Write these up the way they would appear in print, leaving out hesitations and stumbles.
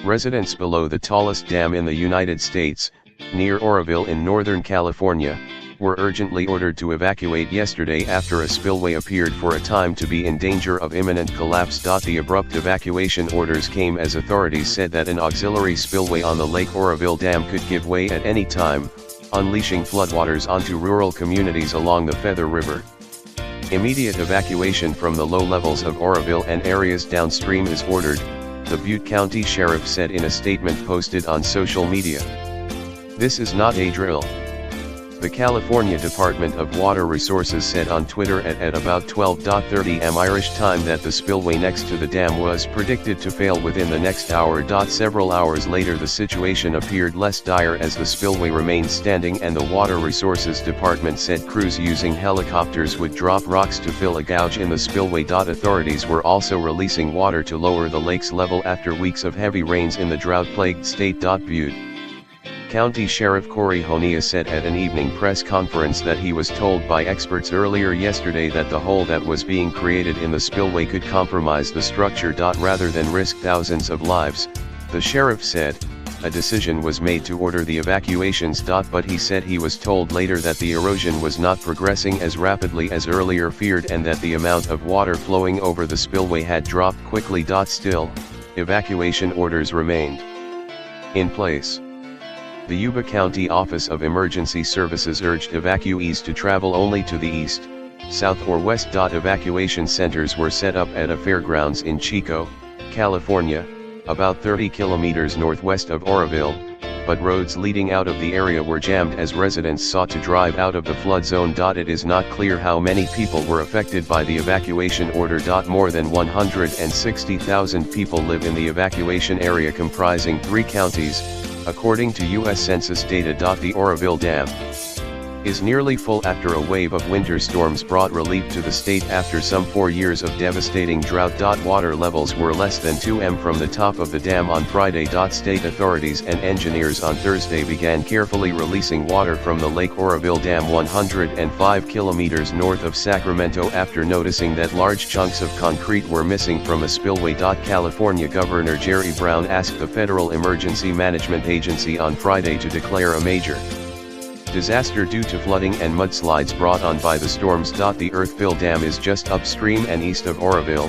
Residents below the tallest dam in the United States, near Oroville in Northern California, were urgently ordered to evacuate yesterday after a spillway appeared for a time to be in danger of imminent collapse. The abrupt evacuation orders came as authorities said that an auxiliary spillway on the Lake Oroville Dam could give way at any time, unleashing floodwaters onto rural communities along the Feather River. Immediate evacuation from the low levels of Oroville and areas downstream is ordered, the Butte County Sheriff said in a statement posted on social media. "This is not a drill." The California Department of Water Resources said on Twitter at about 12:30 am Irish time that the spillway next to the dam was predicted to fail within the next hour. Several hours later the situation appeared less dire as the spillway remained standing, and the Water Resources Department said crews using helicopters would drop rocks to fill a gouge in the spillway. Authorities were also releasing water to lower the lake's level after weeks of heavy rains in the drought-plagued state. Butte County Sheriff Corey Honea said at an evening press conference that he was told by experts earlier yesterday that the hole that was being created in the spillway could compromise the structure. Rather than risk thousands of lives, the sheriff said, a decision was made to order the evacuations. But he said he was told later that the erosion was not progressing as rapidly as earlier feared and that the amount of water flowing over the spillway had dropped quickly. Still, evacuation orders remained in place. The Yuba County Office of Emergency Services urged evacuees to travel only to the east, south or west. Evacuation centers were set up at a fairgrounds in Chico, California, about 30 kilometers northwest of Oroville, but roads leading out of the area were jammed as residents sought to drive out of the flood zone. It is not clear how many people were affected by the evacuation order. More than 160,000 people live in the evacuation area comprising 3 counties, according to U.S. Census data. The Oroville Dam is nearly full after a wave of winter storms brought relief to the state after some 4 years of devastating drought. Water levels were less than 2 m from the top of the dam on Friday. State authorities and engineers on Thursday began carefully releasing water from the Lake Oroville Dam 105 kilometers north of Sacramento after noticing that large chunks of concrete were missing from a spillway. California Governor Jerry Brown asked the Federal Emergency Management Agency on Friday to declare a major disaster due to flooding and mudslides brought on by the storms. The Earthville Dam is just upstream and east of Oroville,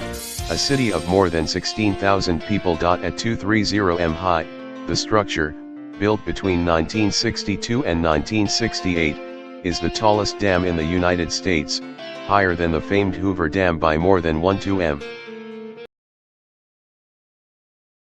a city of more than 16,000 people. At 230 m high, the structure, built between 1962 and 1968, is the tallest dam in the United States, higher than the famed Hoover Dam by more than 12 m.